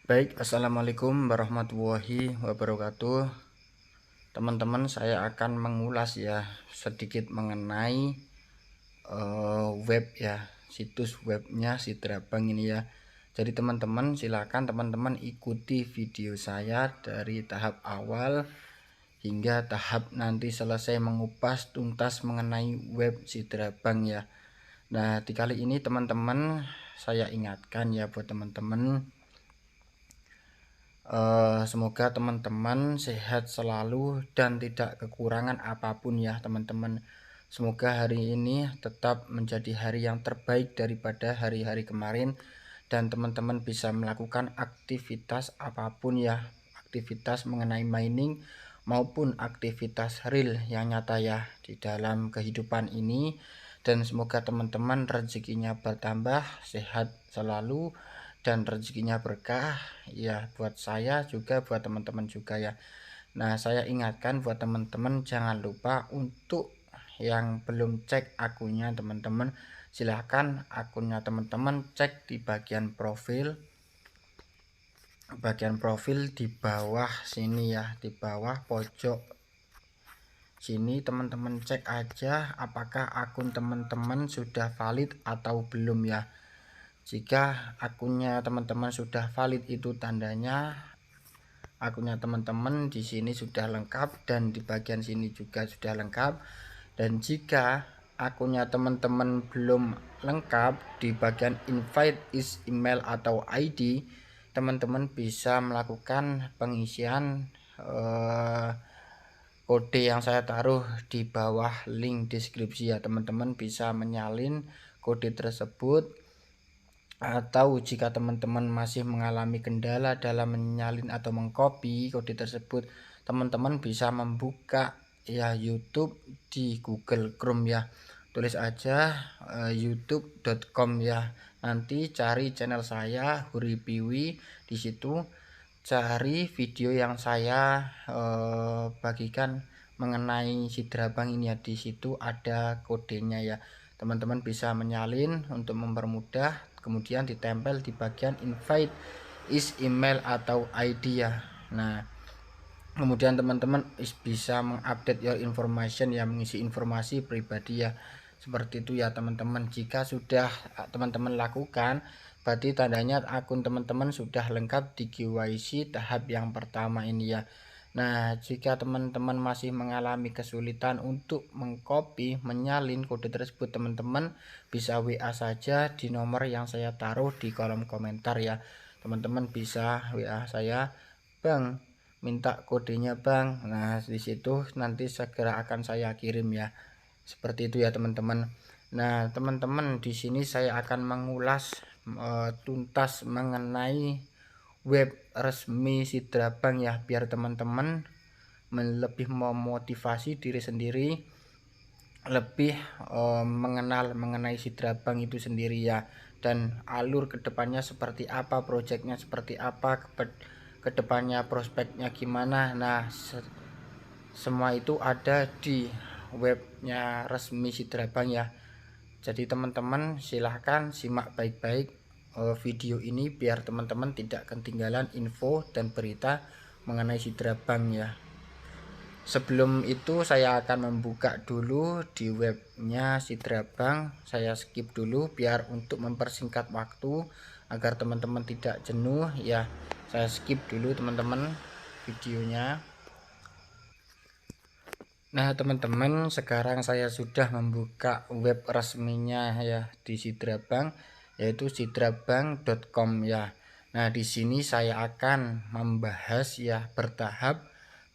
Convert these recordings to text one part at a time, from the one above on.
Baik, assalamualaikum warahmatullahi wabarakatuh. Teman-teman, saya akan mengulas ya sedikit mengenai web ya, situs webnya Sidrabank ini ya. Jadi teman-teman silakan teman-teman ikuti video saya dari tahap awal hingga tahap nanti selesai mengupas tuntas mengenai web Sidrabank ya. Nah, di kali ini teman-teman saya ingatkan ya buat teman-teman, semoga teman-teman sehat selalu dan tidak kekurangan apapun ya teman-teman. Semoga hari ini tetap menjadi hari yang terbaik daripada hari-hari kemarin, dan teman-teman bisa melakukan aktivitas apapun ya, aktivitas mengenai mining maupun aktivitas real yang nyata ya di dalam kehidupan ini. Dan semoga teman-teman rezekinya bertambah, sehat selalu, dan rezekinya berkah ya, buat saya juga buat teman-teman juga ya. Nah, saya ingatkan buat teman-teman, jangan lupa untuk yang belum cek akunnya teman-teman, silahkan akunnya teman-teman cek di bagian profil di bawah sini ya, di bawah pojok sini teman-teman cek aja apakah akun teman-teman sudah valid atau belum ya. Jika akunnya teman-teman sudah valid, itu tandanya akunnya teman-teman di sini sudah lengkap dan di bagian sini juga sudah lengkap. Dan jika akunnya teman-teman belum lengkap, di bagian invite is email atau ID, teman-teman bisa melakukan pengisian kode yang saya taruh di bawah link deskripsi ya. Teman-teman bisa menyalin kode tersebut, atau jika teman-teman masih mengalami kendala dalam menyalin atau mengcopy kode tersebut, teman-teman bisa membuka ya YouTube di Google Chrome ya. Tulis aja youtube.com ya. Nanti cari channel saya Huri Piwi, di situ cari video yang saya bagikan mengenai Sidrabank ini ya. Di situ ada kodenya ya. Teman-teman bisa menyalin untuk mempermudah, kemudian ditempel di bagian invite is email atau ID ya. Nah, kemudian teman-teman bisa mengupdate your information ya, mengisi informasi pribadi ya, seperti itu ya teman-teman. Jika sudah teman-teman lakukan, berarti tandanya akun teman-teman sudah lengkap di KYC tahap yang pertama ini ya. Nah, jika teman-teman masih mengalami kesulitan untuk mengcopy, menyalin kode tersebut, teman-teman bisa WA saja di nomor yang saya taruh di kolom komentar ya. Teman-teman bisa WA saya, "Bang, minta kodenya Bang." Nah, di situ nanti segera akan saya kirim ya. Seperti itu ya teman-teman. Nah, teman-teman, di sini saya akan mengulas tuntas mengenai web resmi Sidrabank ya, biar teman-teman lebih memotivasi diri sendiri, lebih mengenal mengenai Sidrabank itu sendiri ya, dan alur kedepannya seperti apa, proyeknya seperti apa, kedepannya prospeknya gimana. Nah, semua itu ada di webnya resmi Sidrabank ya. Jadi teman-teman silahkan simak baik-baik video ini biar teman-teman tidak ketinggalan info dan berita mengenai Sidrabank ya. Sebelum itu saya akan membuka dulu di webnya Sidrabank. Saya skip dulu biar untuk mempersingkat waktu agar teman-teman tidak jenuh ya. Saya skip dulu teman-teman videonya. Nah teman-teman, sekarang saya sudah membuka web resminya ya di Sidrabank, yaitu sidrabank.com ya. Nah, di sini saya akan membahas ya bertahap,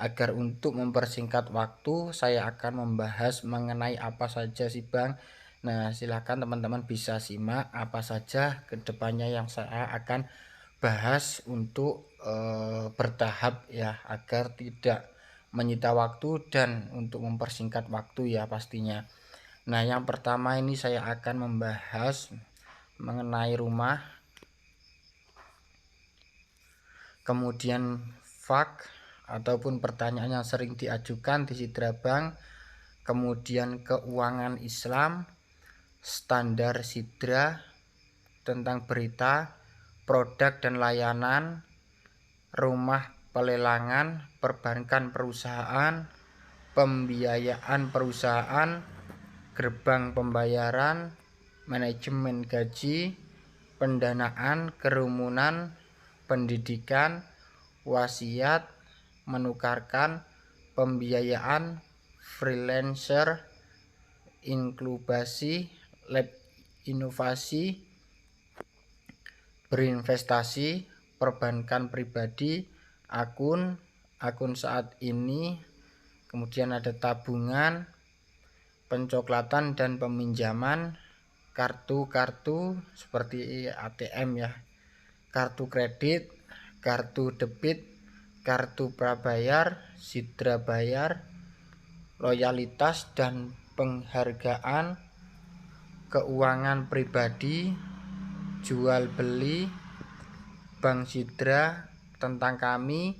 agar untuk mempersingkat waktu saya akan membahas mengenai apa saja sih Bang. Nah, silahkan teman-teman bisa simak apa saja kedepannya yang saya akan bahas untuk bertahap ya, agar tidak menyita waktu dan untuk mempersingkat waktu ya pastinya. Nah, yang pertama ini saya akan membahas mengenai rumah, kemudian fak ataupun pertanyaan yang sering diajukan di Sidrabank, kemudian keuangan Islam, standar Sidra, tentang berita, produk dan layanan, rumah pelelangan, perbankan perusahaan, pembiayaan perusahaan, gerbang pembayaran, manajemen gaji, pendanaan kerumunan, pendidikan, wasiat, menukarkan, pembiayaan, freelancer, inkubasi, lab inovasi, berinvestasi, perbankan pribadi, akun saat ini, kemudian ada tabungan, pencoklatan dan peminjaman, kartu seperti ATM ya, kartu kredit, kartu debit, kartu prabayar, sidra bayar, loyalitas dan penghargaan, keuangan pribadi, jual beli, bank sidra, tentang kami,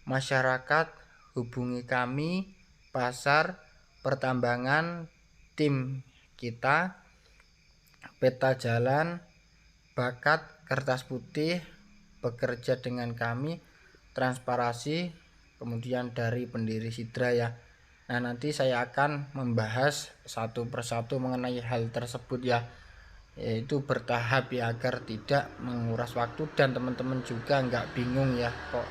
masyarakat, hubungi kami, pasar, pertambangan, tim kita, peta jalan, bakat, kertas putih, bekerja dengan kami, transparansi, kemudian dari pendiri sidra ya. Nah, nanti saya akan membahas satu persatu mengenai hal tersebut ya, yaitu bertahap ya, agar tidak menguras waktu dan teman-teman juga nggak bingung ya kok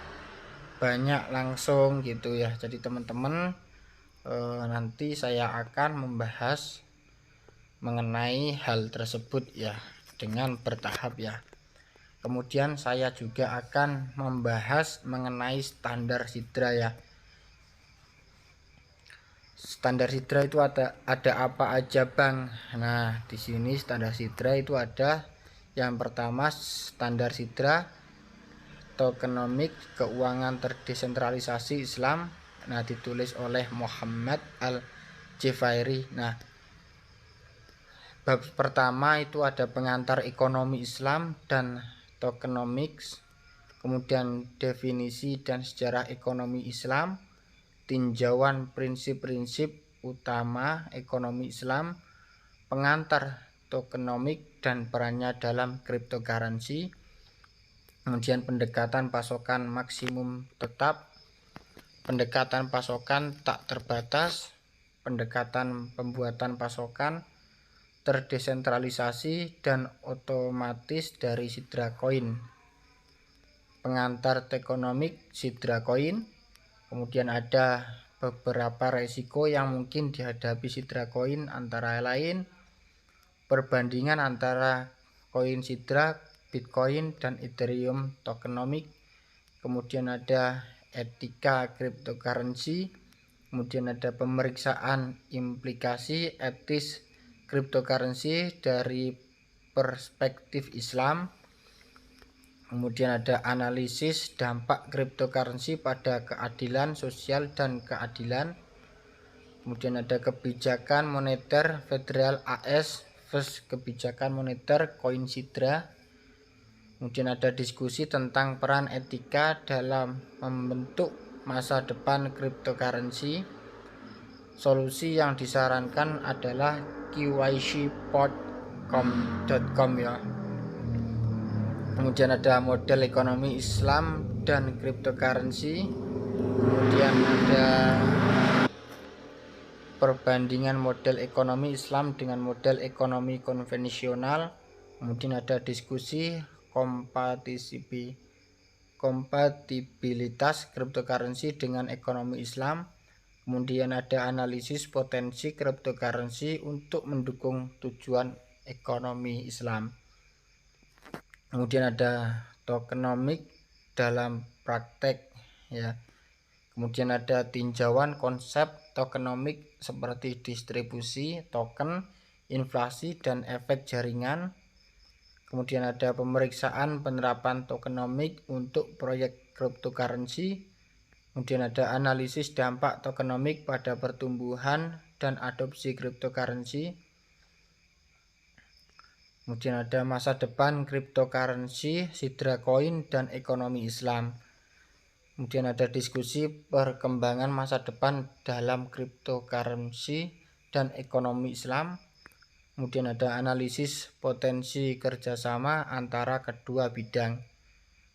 banyak langsung gitu ya. Jadi teman-teman, nanti saya akan membahas mengenai hal tersebut ya dengan bertahap ya. Kemudian saya juga akan membahas mengenai standar sidra ya. Standar sidra itu ada apa aja Bang? Nah, di sini standar sidra itu ada yang pertama standar sidra tokenomik keuangan terdesentralisasi Islam. Nah, ditulis oleh Muhammad Al-Jafairi. Nah, bab pertama itu ada pengantar ekonomi Islam dan tokenomics, kemudian definisi dan sejarah ekonomi Islam, tinjauan prinsip-prinsip utama ekonomi Islam, pengantar tokenomik dan perannya dalam cryptocurrency, kemudian pendekatan pasokan maksimum tetap, pendekatan pasokan tak terbatas, pendekatan pembuatan pasokan terdesentralisasi dan otomatis dari sidra koin, pengantar tokenomik sidra koin, kemudian ada beberapa resiko yang mungkin dihadapi sidra koin, antara lain perbandingan antara koin sidra, Bitcoin dan Ethereum tokenomik, kemudian ada etika cryptocurrency, kemudian ada pemeriksaan implikasi etis cryptocurrency dari perspektif Islam, kemudian ada analisis dampak cryptocurrency pada keadilan sosial dan keadilan, kemudian ada kebijakan moneter federal AS versus kebijakan moneter koin sidra, kemudian ada diskusi tentang peran etika dalam membentuk masa depan cryptocurrency. Solusi yang disarankan adalah kycport.com ya. Kemudian ada model ekonomi Islam dan cryptocurrency, kemudian ada perbandingan model ekonomi Islam dengan model ekonomi konvensional, kemudian ada diskusi kompatibilitas cryptocurrency dengan ekonomi Islam, kemudian ada analisis potensi cryptocurrency untuk mendukung tujuan ekonomi Islam, kemudian ada tokenomik dalam praktek ya, kemudian ada tinjauan konsep tokenomik seperti distribusi token, inflasi dan efek jaringan, kemudian ada pemeriksaan penerapan tokenomik untuk proyek cryptocurrency, kemudian ada analisis dampak tokenomik pada pertumbuhan dan adopsi cryptocurrency, kemudian ada masa depan cryptocurrency, sidra koin dan ekonomi Islam, kemudian ada diskusi perkembangan masa depan dalam cryptocurrency dan ekonomi Islam, kemudian ada analisis potensi kerjasama antara kedua bidang,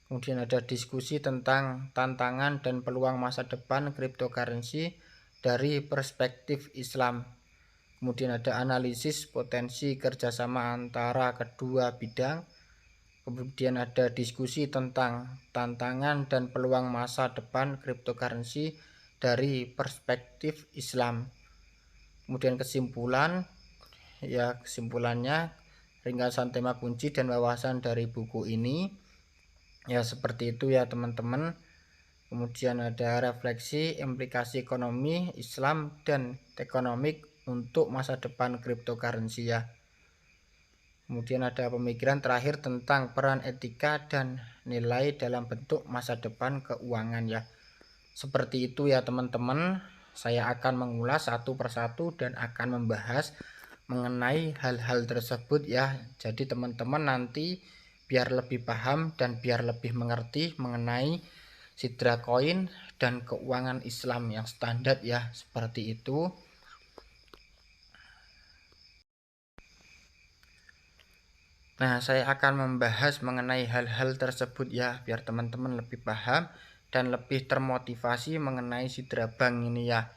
Kemudian ada diskusi tentang tantangan dan peluang masa depan cryptocurrency dari perspektif Islam. Kemudian ada analisis potensi kerjasama antara kedua bidang. Kemudian ada diskusi tentang tantangan dan peluang masa depan cryptocurrency dari perspektif Islam. Kemudian kesimpulannya ringkasan tema kunci dan wawasan dari buku ini. Ya seperti itu ya teman-teman. Kemudian ada refleksi implikasi ekonomi, Islam, dan ekonomik untuk masa depan cryptocurrency ya. Kemudian ada pemikiran terakhir tentang peran etika dan nilai dalam bentuk masa depan keuangan ya. Seperti itu ya teman-teman. Saya akan mengulas satu persatu dan akan membahas mengenai hal-hal tersebut ya. Jadi teman-teman nanti biar lebih paham dan biar lebih mengerti mengenai Sidra Coin dan keuangan Islam yang standar ya, seperti itu. Nah, saya akan membahas mengenai hal-hal tersebut ya, biar teman-teman lebih paham dan lebih termotivasi mengenai Sidra Bank ini ya.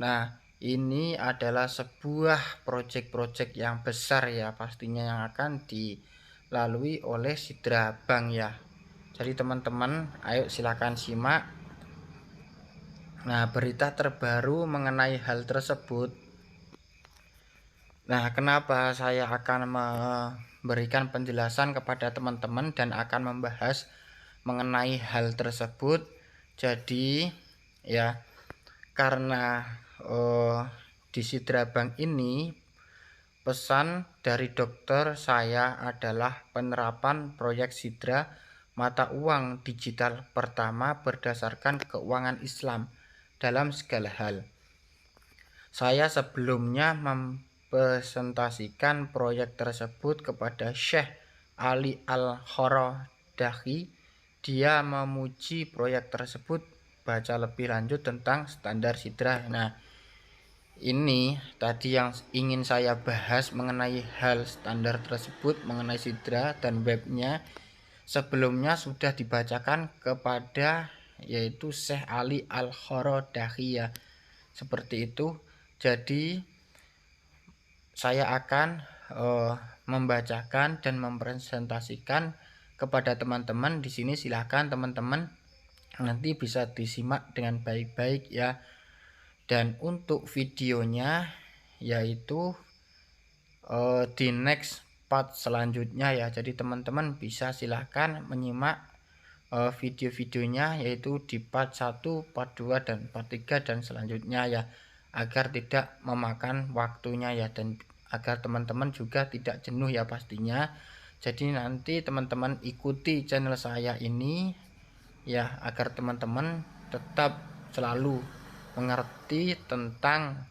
Nah, ini adalah sebuah proyek-proyek yang besar ya, pastinya yang akan dilalui oleh Sidra Bank ya. Jadi teman-teman, ayo silakan simak. Nah, berita terbaru mengenai hal tersebut. Nah, kenapa saya akan memberikan penjelasan kepada teman-teman dan akan membahas mengenai hal tersebut. Jadi, ya, karena di Sidra Bank ini pesan dari dokter saya adalah penerapan proyek Sidra mata uang digital pertama berdasarkan keuangan Islam dalam segala hal. Saya sebelumnya mempresentasikan proyek tersebut kepada Syekh Ali Al-Khorodahi. Dia memuji proyek tersebut. Baca lebih lanjut tentang standar Sidra. Nah, ini tadi yang ingin saya bahas mengenai hal standar tersebut, mengenai Sidra dan webnya. Sebelumnya sudah dibacakan kepada yaitu Syekh Ali Al-Khorodahi ya. Seperti itu. Jadi saya akan membacakan dan mempresentasikan kepada teman-teman di sini. Silahkan teman-teman nanti bisa disimak dengan baik-baik ya. Dan untuk videonya yaitu di next part selanjutnya ya. Jadi teman-teman bisa silahkan menyimak video-videonya yaitu di part 1, part 2, dan part 3 dan selanjutnya ya, agar tidak memakan waktunya ya, dan agar teman-teman juga tidak jenuh ya pastinya. Jadi nanti teman-teman ikuti channel saya ini ya, agar teman-teman tetap selalu mengerti tentang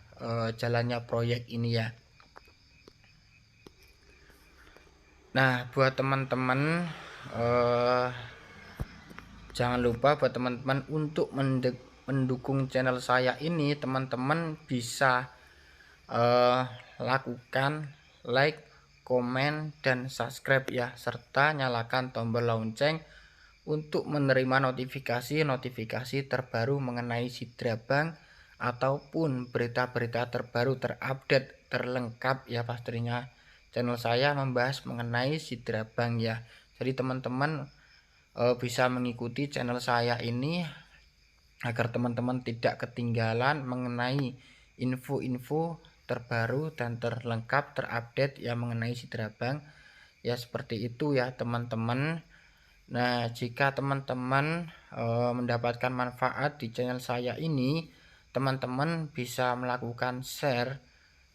jalannya proyek ini ya. Nah, buat teman-teman jangan lupa buat teman-teman untuk mendukung channel saya ini, teman-teman bisa lakukan like, komen, dan subscribe ya, serta nyalakan tombol lonceng untuk menerima notifikasi terbaru mengenai Sidra Bank ataupun berita-berita terbaru terupdate terlengkap ya. Pastinya channel saya membahas mengenai Sidra Bank ya. Jadi teman-teman bisa mengikuti channel saya ini agar teman-teman tidak ketinggalan mengenai info-info terbaru dan terlengkap terupdate ya mengenai Sidra Bank ya. Seperti itu ya teman-teman. Nah, jika teman-teman mendapatkan manfaat di channel saya ini, teman-teman bisa melakukan share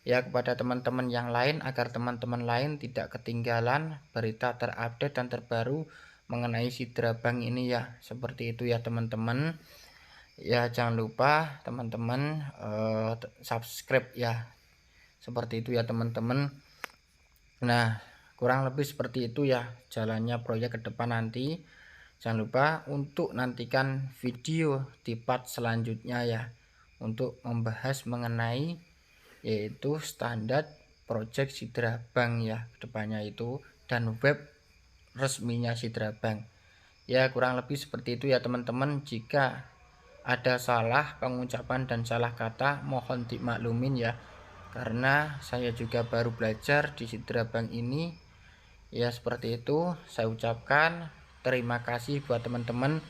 ya kepada teman-teman yang lain agar teman-teman lain tidak ketinggalan berita terupdate dan terbaru mengenai Sidra Bank ini ya. Seperti itu ya teman-teman. Ya, jangan lupa teman-teman subscribe ya. Seperti itu ya teman-teman. Nah, kurang lebih seperti itu ya jalannya proyek ke depan nanti. Jangan lupa untuk nantikan video di part selanjutnya ya, untuk membahas mengenai yaitu standar project Sidra Bank ya kedepannya itu, dan web resminya Sidra Bank. Ya kurang lebih seperti itu ya teman-teman. Jika ada salah pengucapan dan salah kata mohon dimaklumin ya, karena saya juga baru belajar di Sidra Bank ini. Ya seperti itu saya ucapkan terima kasih buat teman-teman.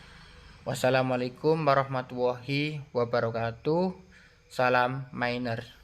Wassalamualaikum warahmatullahi wabarakatuh. Salam miner.